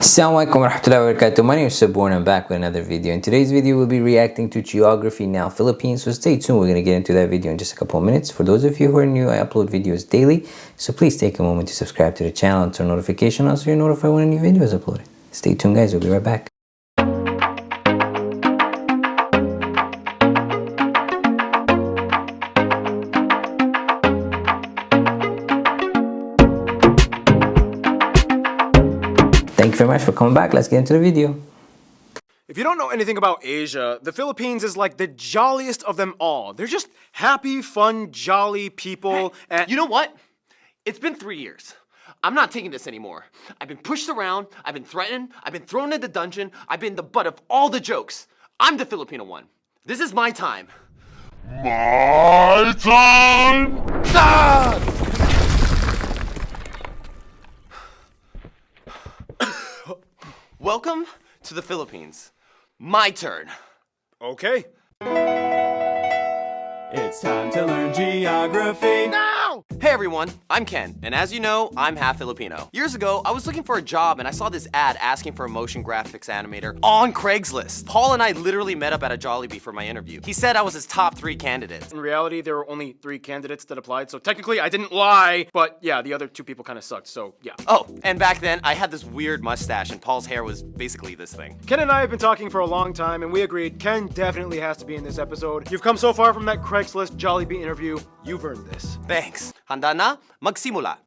Assalamualaikum warahmatullahi wabarakatuh. My name is Sabor and I'm back with another video. In today's video, we'll be reacting to Geography Now Philippines. So stay tuned. We're going to get into that video in just a couple of minutes. For those of you who are new, I upload videos daily. So please take a moment to subscribe to the channel and turn notification on so you're notified when a new video is uploaded. Stay tuned, guys. We'll be right back. Thank you very much for coming back. Let's get into the video. If you don't know anything about Asia, the Philippines is like the jolliest of them all. They're just happy, fun, jolly people. And You know what? It's been 3 years. I'm not taking this anymore. I've been pushed around, I've been threatened, I've been thrown in the dungeon, I've been the butt of all the jokes. I'm the Filipino one. This is my time. My time! Welcome to the Philippines. My turn. okay. It's time to learn geography. Now! Hey everyone, I'm Ken, and as you know, I'm half Filipino. Years ago, I was looking for a job and I saw this ad asking for a motion graphics animator on Craigslist. Paul and I literally met up at a Jollibee for my interview. He said I was his top 3 candidates. In reality, there were only 3 candidates that applied, so technically I didn't lie. But yeah, the other 2 people kind of sucked, so yeah. Oh, and back then, I had this weird mustache and Paul's hair was basically this thing. Ken and I have been talking for a long time, and we agreed Ken definitely has to be in this episode. You've come so far from that Craigslist Jollibee interview, you've earned this. Thanks. Handa na? Magsimula.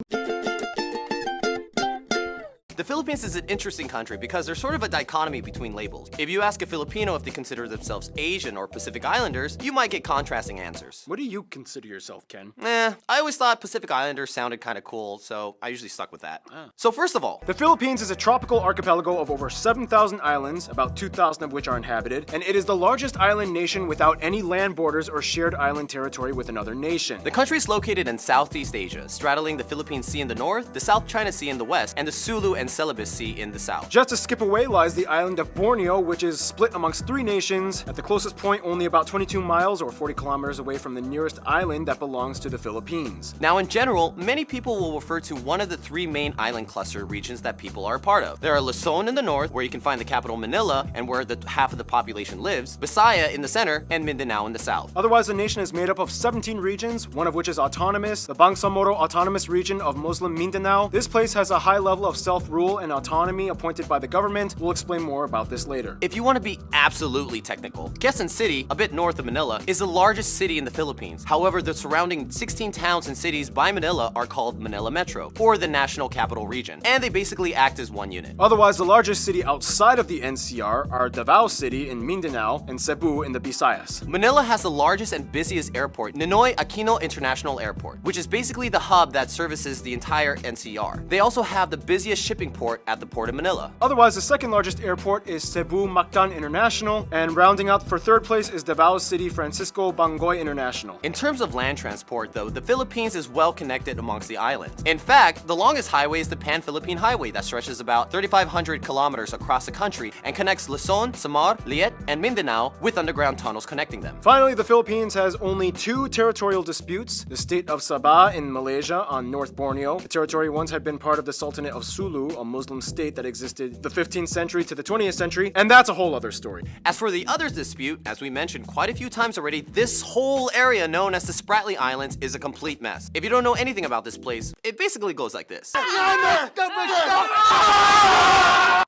The Philippines is an interesting country because there's sort of a dichotomy between labels. If you ask a Filipino if they consider themselves Asian or Pacific Islanders, you might get contrasting answers. What do you consider yourself, Ken? I always thought Pacific Islanders sounded kind of cool, so I usually stuck with that. So first of all, The Philippines is a tropical archipelago of over 7,000 islands, about 2,000 of which are inhabited, and it is the largest island nation without any land borders or shared island territory with another nation. the country is located in Southeast Asia, straddling the Philippine Sea in the north, the South China Sea in the west, and the Sulu and Celebes Sea in the south. Just a skip away lies the island of Borneo, which is split amongst 3 nations, at the closest point only about 22 miles or 40 kilometers away from the nearest island that belongs to the Philippines. Now in general, many people will refer to one of the 3 main island cluster regions that people are a part of. There are Luzon in the north, where you can find the capital Manila and where the half of the population lives, Visaya in the center, and Mindanao in the south. Otherwise, the nation is made up of 17 regions, one of which is autonomous, the Bangsamoro Autonomous Region of Muslim Mindanao. This place has a high level of self-rule and autonomy appointed by the government. We'll explain more about this later. If you want to be absolutely technical, Quezon City, a bit north of Manila, is the largest city in the Philippines. However, the surrounding 16 towns and cities by Manila are called Manila Metro, or the National Capital Region, and they basically act as one unit. Otherwise, the largest city outside of the NCR are Davao City in Mindanao and Cebu in the Visayas. Manila has the largest and busiest airport, Ninoy Aquino International Airport, which is basically the hub that services the entire NCR. They also have the busiest shipping port at the Port of Manila. Otherwise, the second largest airport is Cebu Mactan International, and rounding out for third place is Davao City Francisco Bangoy International. In terms of land transport, though, the Philippines is well connected amongst the islands. In fact, the longest highway is the Pan-Philippine Highway that stretches about 3,500 kilometers across the country and connects Luzon, Samar, Liet, and Mindanao with underground tunnels connecting them. Finally, the Philippines has only 2 territorial disputes. The state of Sabah in Malaysia on North Borneo. The territory once had been part of the Sultanate of Sulu, a Muslim state that existed the 15th century to the 20th century, and that's a whole other story. As for the others dispute, as we mentioned quite a few times already, this whole area known as the Spratly Islands is a complete mess. If you don't know anything about this place, it basically goes like this.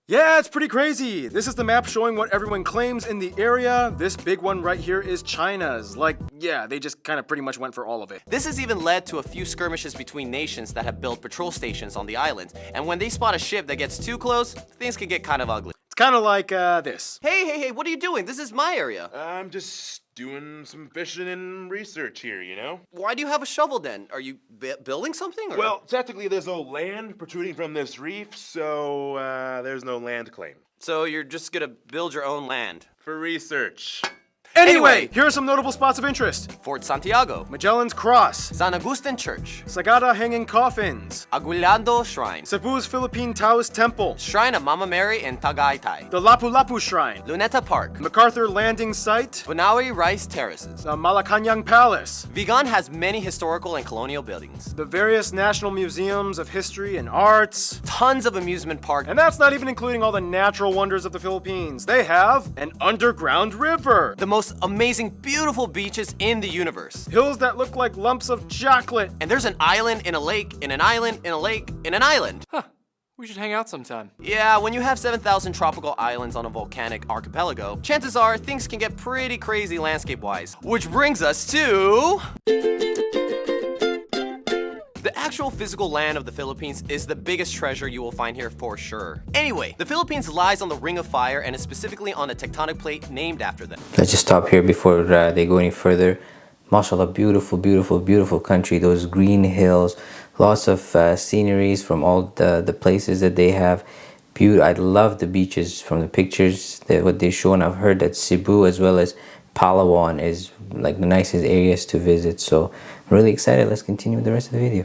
Yeah, it's pretty crazy. This is the map showing what everyone claims in the area. This big one right here is China's. Like, yeah, they just kind of pretty much went for all of it. This has even led to a few skirmishes between nations that have built patrol stations on the islands, and when they spot a ship that gets too close, things can get kind of ugly. It's kind of like this. Hey, what are you doing? This is my area. I'm just doing some fishing and research here, you know? Why do you have a shovel then? Are you building something? Or? Well, technically there's no land protruding from this reef, so there's no land claim. So you're just gonna build your own land? For research. Anyway, here are some notable spots of interest. Fort Santiago, Magellan's Cross, San Agustin Church, Sagada Hanging Coffins, Aguinaldo Shrine, Cebu's Philippine Taoist Temple, Shrine of Mama Mary in Tagaytay, the Lapu-Lapu Shrine, Luneta Park, MacArthur Landing Site, Bunawi Rice Terraces. the Malacanang Palace, Vigan has many historical and colonial buildings, the various national museums of history and arts, tons of amusement parks, and that's not even including all the natural wonders of the Philippines. They have an underground river, the most amazing, beautiful beaches in the universe. hills that look like lumps of chocolate, And there's an island in a lake, in an island, in a lake, in an island. We should hang out sometime. Yeah, when you have 7,000 tropical islands on a volcanic archipelago, chances are things can get pretty crazy landscape-wise. Which brings us to... The actual physical land of the Philippines is the biggest treasure you will find here for sure. Anyway, the Philippines lies on the Ring of Fire and is specifically on a tectonic plate named after them. Let's just stop here before they go any further. Mashallah, beautiful, beautiful, beautiful country. Those green hills, lots of sceneries from all the places that they have. I love the beaches from the pictures that what they show, and I've heard that Cebu as well as Palawan is like the nicest areas to visit. So I'm really excited. Let's continue with the rest of the video.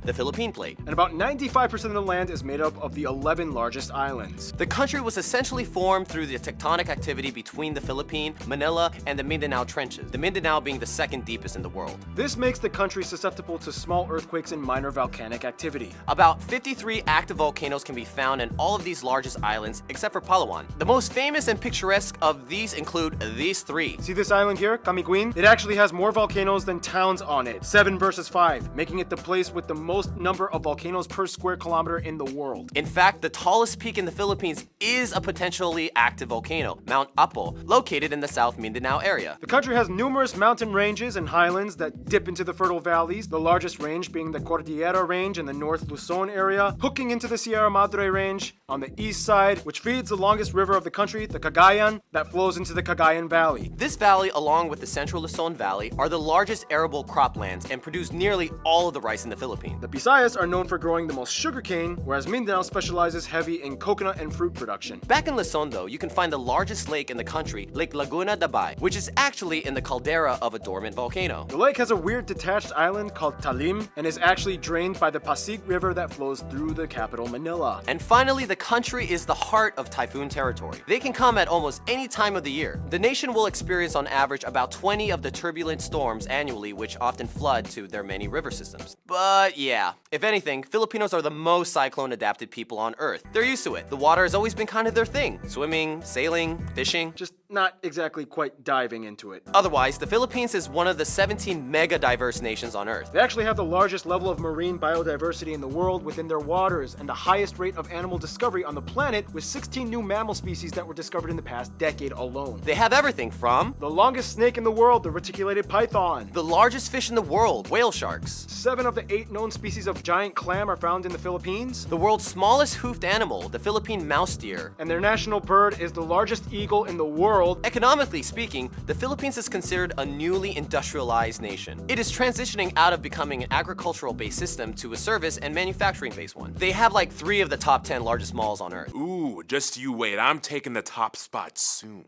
The Philippine Plate. and about 95% of the land is made up of the 11 largest islands. The country was essentially formed through the tectonic activity between the Philippine, Manila, and the Mindanao Trenches, the Mindanao being the second deepest in the world. This makes the country susceptible to small earthquakes and minor volcanic activity. About 53 active volcanoes can be found in all of these largest islands, except for Palawan. The most famous and picturesque of these include these three. See this island here, Camiguin? It actually has more volcanoes than towns on it, 7 versus 5, making it the place with the most number of volcanoes per square kilometer in the world. In fact, the tallest peak in the Philippines is a potentially active volcano, Mount Apo, located in the South Mindanao area. The country has numerous mountain ranges and highlands that dip into the fertile valleys, the largest range being the Cordillera Range in the North Luzon area, hooking into the Sierra Madre Range on the east side, which feeds the longest river of the country, the Cagayan, that flows into the Cagayan Valley. This valley, along with the Central Luzon Valley, are the largest arable croplands and produce nearly all of the rice in the Philippines. The Visayas are known for growing the most sugarcane, whereas Mindanao specializes heavy in coconut and fruit production. Back in Luzon, though, you can find the largest lake in the country, Lake Laguna de Bay, which is actually in the caldera of a dormant volcano. The lake has a weird detached island called Talim and is actually drained by the Pasig River that flows through the capital, Manila. And finally, the country is the heart of typhoon territory. They can come at almost any time of the year. The nation will experience on average about 20 of the turbulent storms annually, which often flood to their many river systems. But yeah, if anything, Filipinos are the most cyclone-adapted people on Earth. They're used to it. The water has always been kind of their thing. Swimming, sailing, fishing. Just not exactly quite diving into it. Otherwise, the Philippines is one of the 17 mega-diverse nations on Earth. They actually have the largest level of marine biodiversity in the world within their waters and the highest rate of animal discovery on the planet, with 16 new mammal species that were discovered in the past decade alone. They have everything from The longest snake in the world, the reticulated python. the largest fish in the world, whale sharks, 7 of the 8 known species of giant clam are found in the Philippines. the world's smallest hoofed animal, the Philippine mouse deer. And their national bird is the largest eagle in the world. Economically speaking, the Philippines is considered a newly industrialized nation. It is transitioning out of becoming an agricultural-based system to a service and manufacturing-based one. They have like 3 of the top 10 largest malls on Earth. Ooh, just you wait. I'm taking the top spot soon.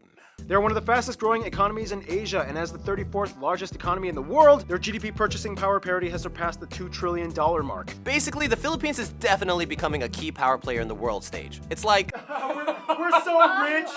They're one of the fastest growing economies in Asia, and as the 34th largest economy in the world, their GDP purchasing power parity has surpassed the $2 trillion mark. Basically, the Philippines is definitely becoming a key power player in the world stage. It's like, We're so rich!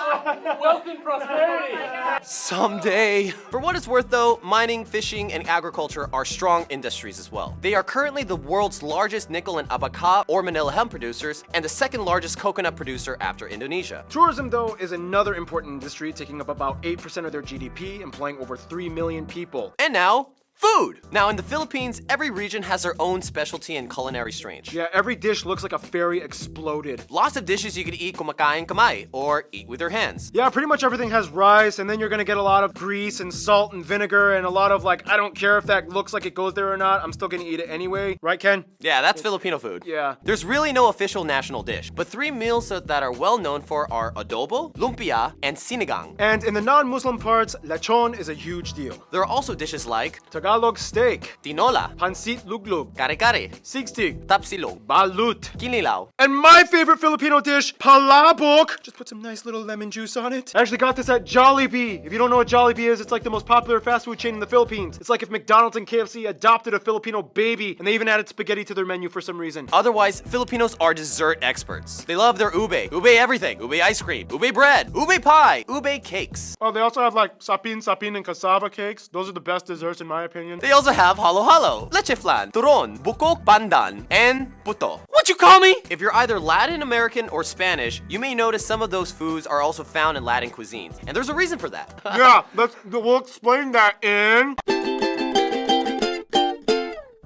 Wealth and prosperity. someday. For what it's worth though, mining, fishing, and agriculture are strong industries as well. They are currently the world's largest nickel and abaca or Manila hemp producers, and the second largest coconut producer after Indonesia. Tourism, though, is another important industry, taking up about 8% of their GDP, employing over 3 million people. And now, food! Now in the Philippines, every region has their own specialty and culinary strange. Yeah, every dish looks like a fairy exploded. Lots of dishes you could eat kumakain kamay, or eat with your hands. Yeah, pretty much everything has rice, and then you're gonna get a lot of grease and salt and vinegar and a lot of like, I don't care if that looks like it goes there or not, I'm still gonna eat it anyway. Right, Ken? Yeah, that's Filipino food. Yeah. There's really no official national dish, but 3 meals that are well known for are adobo, lumpia, and sinigang. And in the non-Muslim parts, lechon is a huge deal. There are also dishes like Tagalog Tagalog steak, Tinola, pansit luglug, kare-kare, sigsig, tapsilog, balut, kinilaw. and my favorite Filipino dish, palabok. Just put some nice little lemon juice on it. I actually got this at Jollibee. If you don't know what Jollibee is, it's like the most popular fast food chain in the Philippines. It's like if McDonald's and KFC adopted a Filipino baby, and they even added spaghetti to their menu for some reason. Otherwise, Filipinos are dessert experts. They love their ube, ube everything, ube ice cream, ube bread, ube pie, ube cakes. Oh, they also have like sapin, and cassava cakes. Those are the best desserts in my opinion. They also have halo-halo, leche flan, turon, bukok, pandan, and puto. What you call me? If you're either Latin American or Spanish, you may notice some of those foods are also found in Latin cuisines. And there's a reason for that. Yeah, we'll explain that in...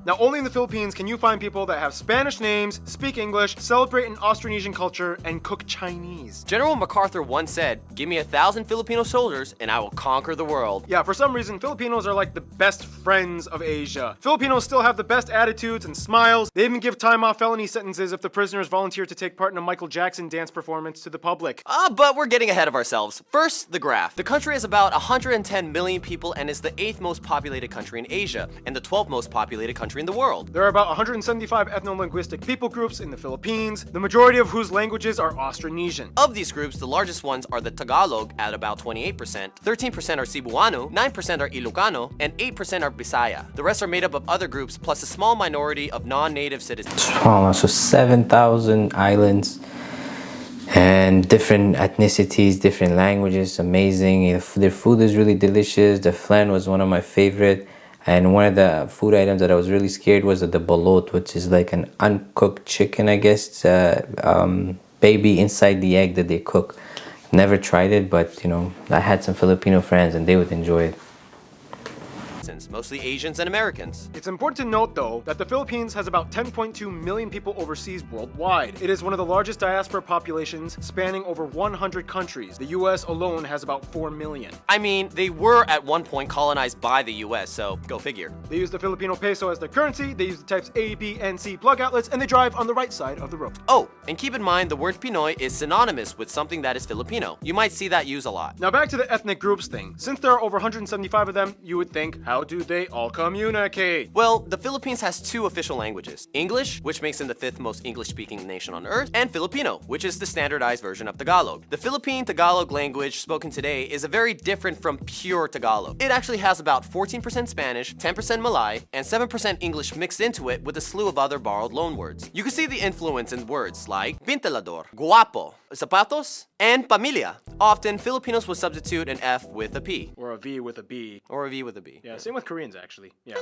Now, only in the Philippines can you find people that have Spanish names, speak English, celebrate an Austronesian culture, and cook Chinese. General MacArthur once said, "Give me 1,000 Filipino soldiers and I will conquer the world." Yeah, for some reason, Filipinos are like the best friends of Asia. Filipinos still have the best attitudes and smiles. They even give time off felony sentences if the prisoners volunteer to take part in a Michael Jackson dance performance to the public. But we're getting ahead of ourselves. First, the graph. The country has about 110 million people and is the 8th most populated country in Asia and the 12th most populated country in the world. There are about 175 ethno-linguistic people groups in the Philippines, the majority of whose languages are Austronesian. Of these groups, the largest ones are the Tagalog at about 28%, 13% are Cebuano, 9% are Ilocano, and 8% are Bisaya. The rest are made up of other groups plus a small minority of non-native citizens. So 7,000 islands and different ethnicities, different languages. Amazing. Their food is really delicious. The flan was one of my favorite. And one of the food items that I was really scared was the balot, which is like an uncooked chicken, I guess, baby inside the egg that they cook. Never tried it, but you know, I had some Filipino friends and they would enjoy it. Mostly Asians and Americans. It's important to note, though, that the Philippines has about 10.2 million people overseas worldwide. It is one of the largest diaspora populations, spanning over 100 countries. The US alone has about 4 million. I mean, they were at one point colonized by the US, so go figure. They use the Filipino peso as their currency, they use the types A, B, and C plug outlets, and they drive on the right side of the road. Oh, and keep in mind the word Pinoy is synonymous with something that is Filipino. You might see that used a lot. Now back to the ethnic groups thing. Since there are over 175 of them, you would think, how do they all communicate? Well, the Philippines has 2 official languages. English, which makes them the 5th most English-speaking nation on earth, and Filipino, which is the standardized version of Tagalog. The Philippine Tagalog language spoken today is very different from pure Tagalog. It actually has about 14% Spanish, 10% Malay, and 7% English mixed into it with a slew of other borrowed loanwords. You can see the influence in words like pintelador, guapo, zapatos, and pamilya. Often, Filipinos will substitute an F with a P. Or a V with a B. Or a V with a B. Yeah, same with Koreans, actually. Yeah.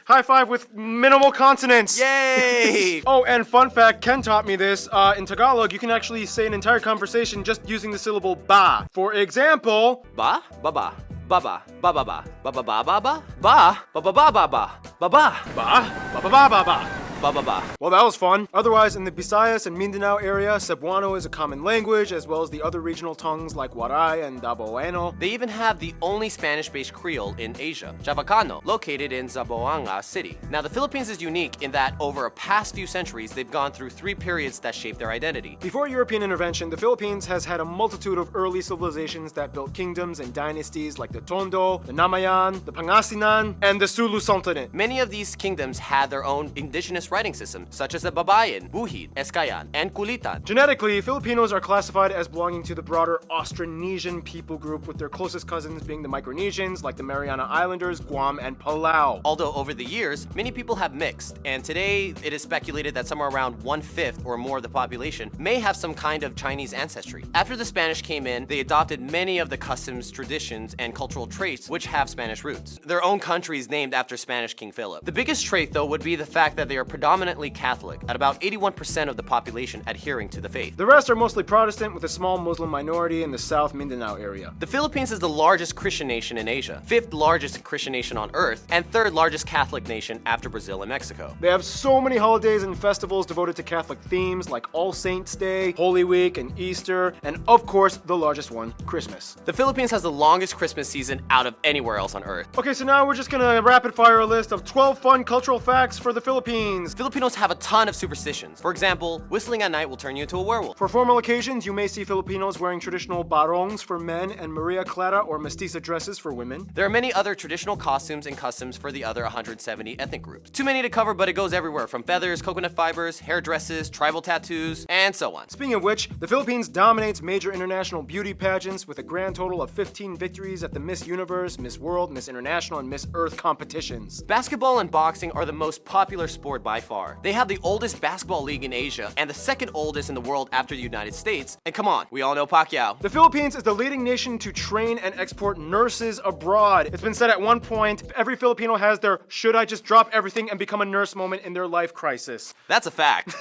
High five with minimal consonants. Yay! Oh, and fun fact, Ken taught me this. In Tagalog, you can actually say an entire conversation just using the syllable ba. For example, Ba, baba, baba, baba, ba, baba, ba, ba, ba, ba, baba, ba, ba, ba, ba, ba, ba, ba, ba, ba, ba, ba. ba, ba, ba. Well, that was fun. Otherwise, in the Visayas and Mindanao area, Cebuano is a common language, as well as the other regional tongues like Waray and Daboeno. They even have the only Spanish-based Creole in Asia, Chavacano, located in Zamboanga City. Now, the Philippines is unique in that over a past few centuries, they've gone through 3 periods that shaped their identity. Before European intervention, the Philippines has had a multitude of early civilizations that built kingdoms and dynasties like the Tondo, the Namayan, the Pangasinan, and the Sulu Sultanate. Many of these kingdoms had their own indigenous writing system, such as the Babayan, Buhid, Eskayan, and Kulitan. Genetically, Filipinos are classified as belonging to the broader Austronesian people group, with their closest cousins being the Micronesians, like the Mariana Islanders, Guam, and Palau. Although over the years, many people have mixed, and today it is speculated that somewhere around 1/5 or more of the population may have some kind of Chinese ancestry. After the Spanish came in, they adopted many of the customs, traditions, and cultural traits which have Spanish roots. Their own country is named after Spanish King Philip. The biggest trait, though, would be the fact that they are predominantly Catholic, at about 81% of the population adhering to the faith. The rest are mostly Protestant, with a small Muslim minority in the South Mindanao area. The Philippines is the largest Christian nation in Asia, 5th largest Christian nation on earth, and 3rd largest Catholic nation after Brazil and Mexico. They have so many holidays and festivals devoted to Catholic themes like All Saints Day, Holy Week, and Easter, and of course, the largest one, Christmas. The Philippines has the longest Christmas season out of anywhere else on earth. Okay, so now we're just gonna rapid fire a list of 12 fun cultural facts for the Philippines. things. Filipinos have a ton of superstitions. For example, whistling at night will turn you into a werewolf. For formal occasions, you may see Filipinos wearing traditional barongs for men and Maria Clara or mestiza dresses for women. There are many other traditional costumes and customs for the other 170 ethnic groups. Too many to cover, but it goes everywhere from feathers, coconut fibers, hair dresses, tribal tattoos, and so on. Speaking of which, the Philippines dominates major international beauty pageants with a grand total of 15 victories at the Miss Universe, Miss World, Miss International, and Miss Earth competitions. Basketball and boxing are the most popular sport by far. They have the oldest basketball league in Asia and the second oldest in the world after the United States. And come on, we all know Pacquiao. The Philippines is the leading nation to train and export nurses abroad. It's been said at one point, every Filipino has their should I just drop everything and become a nurse moment in their life crisis. That's a fact.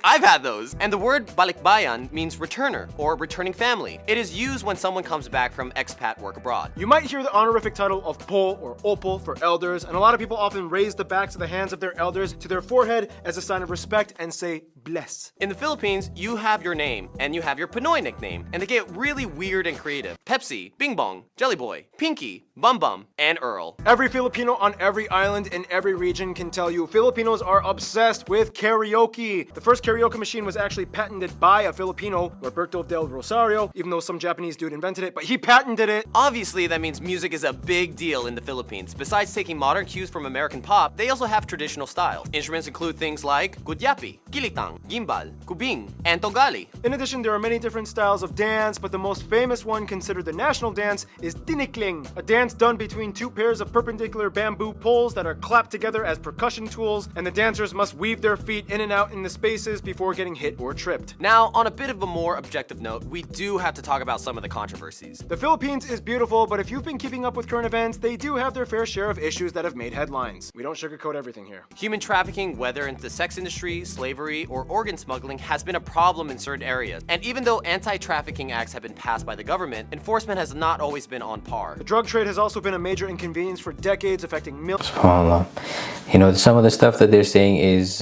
I've had those. And the word balikbayan means returner or returning family. It is used when someone comes back from expat work abroad. You might hear the honorific title of po or opo for elders, and a lot of people often raise the backs of the hands of their elders to their forehead as a sign of respect and say bless. In the Philippines, you have your name and you have your Pinoy nickname, and they get really weird and creative. Pepsi, Bing Bong, Jelly Boy, Pinky, Bum Bum, and Earl. Every Filipino on every island in every region can tell you Filipinos are obsessed with karaoke. The first karaoke machine was actually patented by a Filipino, Roberto del Rosario, even though some Japanese dude invented it, but he patented it. Obviously, that means music is a big deal in the Philippines. Besides taking modern cues from American pop, they also have traditional styles. Instruments include things like gudyapi, kilitang, gimbal, kubing, and togali. In addition, there are many different styles of dance, but the most famous one considered the national dance is tinikling, a dance done between two pairs of perpendicular bamboo poles that are clapped together as percussion tools, and the dancers must weave their feet in and out in the spaces before getting hit or tripped. Now, on a bit of a more objective note, we do have to talk about some of the controversies. The Philippines is beautiful, but if you've been keeping up with current events, they do have their fair share of issues that have made headlines. We don't sugarcoat everything here. Human trafficking, whether in the sex industry, slavery, or organ smuggling, has been a problem in certain areas. And even though anti-trafficking acts have been passed by the government, enforcement has not always been on par. The drug trade has also been a major inconvenience for decades, affecting millions. SubhanAllah. You know, some of the stuff that they're saying is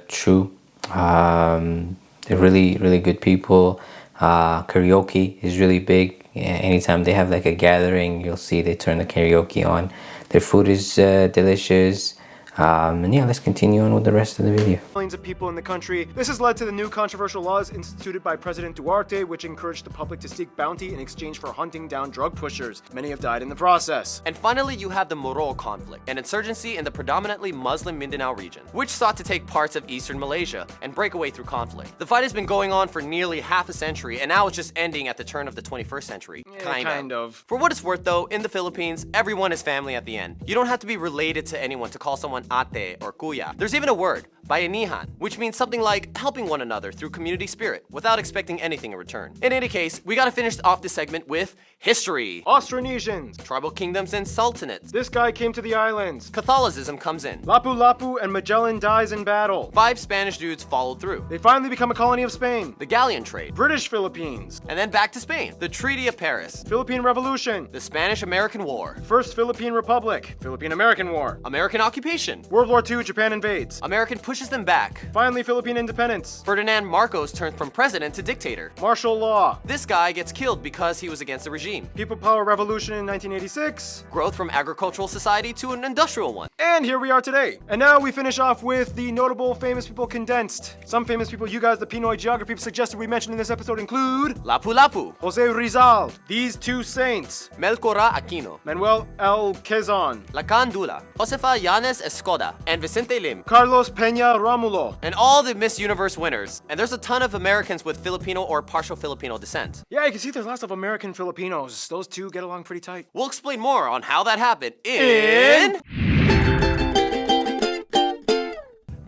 true. They're really, really good people. Karaoke is really big. Anytime they have like a gathering, you'll see they turn the karaoke on. Their food is delicious. And yeah, let's continue on with the rest of the video. Millions of people in the country. This has led to the new controversial laws instituted by President Duarte, which encouraged the public to seek bounty in exchange for hunting down drug pushers. Many have died in the process. And finally, you have the Moro conflict, an insurgency in the predominantly Muslim Mindanao region, which sought to take parts of eastern Malaysia and break away through conflict. The fight has been going on for nearly half a century, and now it's just ending at the turn of the 21st century. Kind of. For what it's worth though, in the Philippines, everyone is family at the end. You don't have to be related to anyone to call someone ate or kuya. There's even a word, bayanihan, which means something like helping one another through community spirit without expecting anything in return. In any case, we gotta finish off this segment with history. Austronesians. Tribal kingdoms and sultanates. This guy came to the islands. Catholicism comes in. Lapu-Lapu and Magellan dies in battle. 5 Spanish dudes followed through. They finally become a colony of Spain. The galleon trade. British Philippines. And then back to Spain. The Treaty of Paris. Philippine Revolution. The Spanish-American War. First Philippine Republic. Philippine-American War. American occupation. World War II, Japan invades. American pushes them back. Finally, Philippine independence. Ferdinand Marcos turns from president to dictator. Martial law. This guy gets killed because he was against the regime. People Power Revolution in 1986. Growth from agricultural society to an industrial one. And here we are today. And now we finish off with the notable famous people condensed. Some famous people you guys, the Pinoy geography, suggested we mention in this episode include Lapu-Lapu. Jose Rizal, these two saints, Melchora Aquino. Manuel L. Quezon, Lacan Dula. Josefa Yanes Escoda. And Vicente Lim. Carlos Peña Romulo. And all the Miss Universe winners. And there's a ton of Americans with Filipino or partial Filipino descent. Yeah, you can see there's lots of American Filipinos. Those two get along pretty tight. We'll explain more on how that happened in...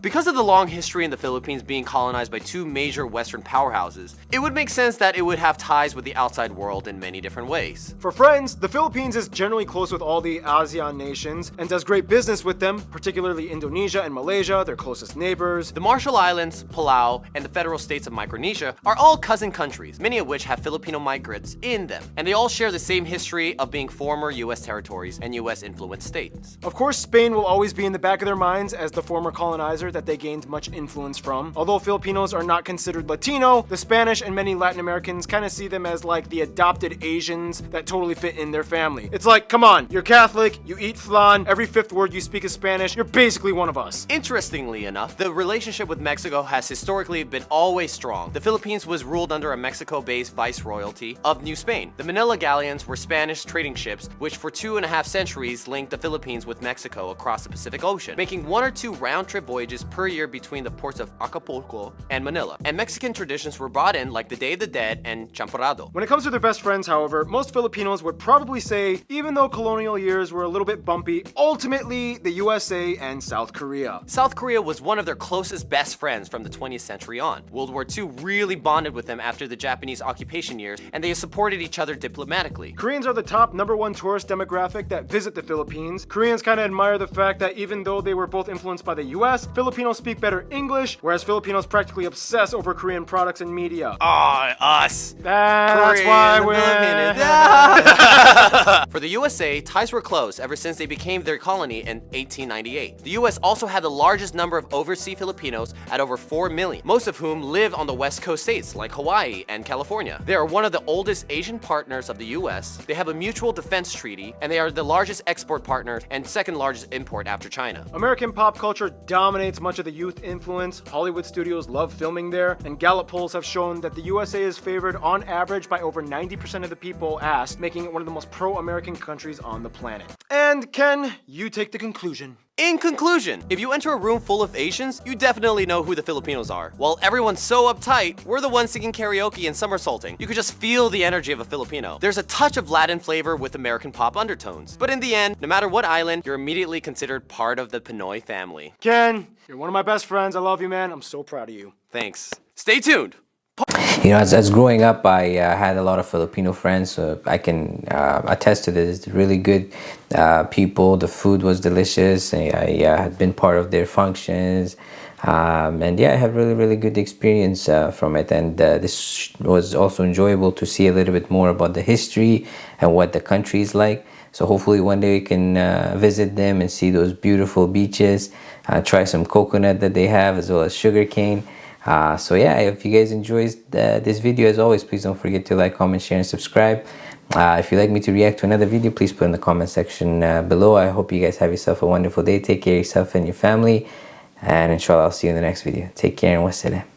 Because of the long history in the Philippines being colonized by 2 major Western powerhouses, it would make sense that it would have ties with the outside world in many different ways. For friends, the Philippines is generally close with all the ASEAN nations and does great business with them, particularly Indonesia and Malaysia, their closest neighbors. The Marshall Islands, Palau, and the federal states of Micronesia are all cousin countries, many of which have Filipino migrants in them, and they all share the same history of being former US territories and US influenced states. Of course, Spain will always be in the back of their minds as the former colonizer that that they gained much influence from. Although Filipinos are not considered Latino, the Spanish and many Latin Americans kind of see them as like the adopted Asians that totally fit in their family. It's like, come on, you're Catholic, you eat flan, every fifth word you speak is Spanish, you're basically one of us. Interestingly enough, the relationship with Mexico has historically been always strong. The Philippines was ruled under a Mexico-based viceroyalty of New Spain. The Manila galleons were Spanish trading ships, which for 2.5 centuries linked the Philippines with Mexico across the Pacific Ocean, making 1 or 2 round-trip voyages per year between the ports of Acapulco and Manila. And Mexican traditions were brought in like the Day of the Dead and Champorado. When it comes to their best friends, however, most Filipinos would probably say, even though colonial years were a little bit bumpy, ultimately the USA and South Korea. South Korea was one of their closest best friends from the 20th century on. World War II really bonded with them after the Japanese occupation years, and they supported each other diplomatically. Koreans are the top #1 tourist demographic that visit the Philippines. Koreans kind of admire the fact that even though they were both influenced by the US, Filipinos speak better English, whereas Filipinos practically obsess over Korean products and media. Us. That's why we're... For the USA, ties were close ever since they became their colony in 1898. The US also had the largest number of overseas Filipinos at over 4 million, most of whom live on the West Coast states like Hawaii and California. They are one of the oldest Asian partners of the US. They have a mutual defense treaty, and they are the largest export partner and second largest import after China. American pop culture dominates much of the youth influence. Hollywood studios love filming there, and Gallup polls have shown that the USA is favored on average by over 90% of the people asked, making it one of the most pro-American countries on the planet. And Ken, you take the conclusion. In conclusion, if you enter a room full of Asians, you definitely know who the Filipinos are. While everyone's so uptight, we're the ones singing karaoke and somersaulting. You could just feel the energy of a Filipino. There's a touch of Latin flavor with American pop undertones. But in the end, no matter what island, you're immediately considered part of the Pinoy family. Ken, you're one of my best friends. I love you, man. I'm so proud of you. Thanks. Stay tuned. You know, as growing up, I had a lot of Filipino friends, so I can attest to this. Really good people. The food was delicious. I had been part of their functions, and yeah, I have really good experience from it. And this was also enjoyable to see a little bit more about the history and what the country is like. So hopefully one day we can visit them and see those beautiful beaches, try some coconut that they have, as well as sugarcane. So yeah, if you guys enjoyed this video, as always, please don't forget to like, comment, share, and subscribe. If you'd like me to react to another video, please put in the comment section below. I hope you guys have yourself a wonderful day. Take care of yourself and your family, and inshallah I'll see you in the next video. Take care and wassalam.